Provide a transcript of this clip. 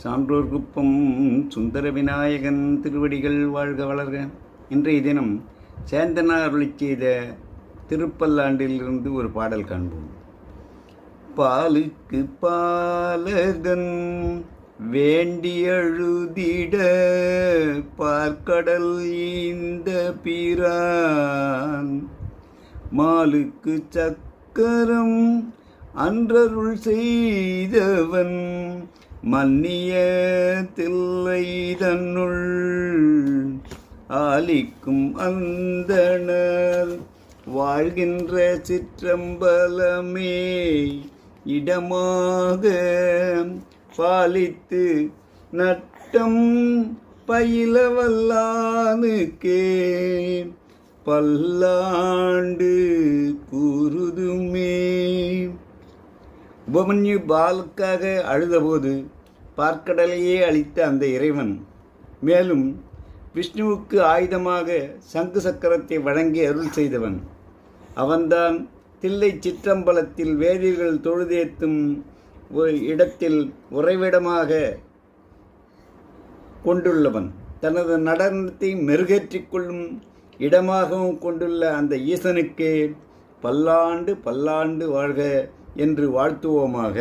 சான்றோர் குப்பம் சுந்தர விநாயகன் திருவடிகள் வாழ்க வளர்க. இன்றைய தினம் சேந்தனார் அருளிச் செய்த திருப்பல்லாண்டிலிருந்து ஒரு பாடல் காண்போம். பாலுக்கு பாலகன் வேண்டியழுதிட பார்க்கடல் இந்த பிரான், மாலுக்கு சக்கரம் அன்றருள் செய்தவன் மன்னிய தில்லை தன்னுள், ஆலிக்கும் அந்தணர் வாழ்கின்ற சிற்றம்பலமே இடமாக பாலித்து நட்டம் பயிலவல்லானுக்கே பல்லாண்டு கூறுதுமே. உபமன்யு பாலுக்காக அழுதபோது பார்க்கடலையே அளித்த அந்த இறைவன், மேலும் விஷ்ணுவுக்கு ஆயுதமாக சங்கு சக்கரத்தை வழங்கி அருள் செய்தவன் அவன்தான். தில்லை சிற்றம்பலத்தில் வேதியர்கள் தொழுதேத்தும் இடத்தில் உறைவிடமாக கொண்டுள்ளவன், தனது நடனத்தை மெருகேற்றிக் கொள்ளும் இடமாகவும் கொண்டுள்ள அந்த ஈசனுக்கே பல்லாண்டு பல்லாண்டு வாழ்க என்று வாழ்த்துவோமாக.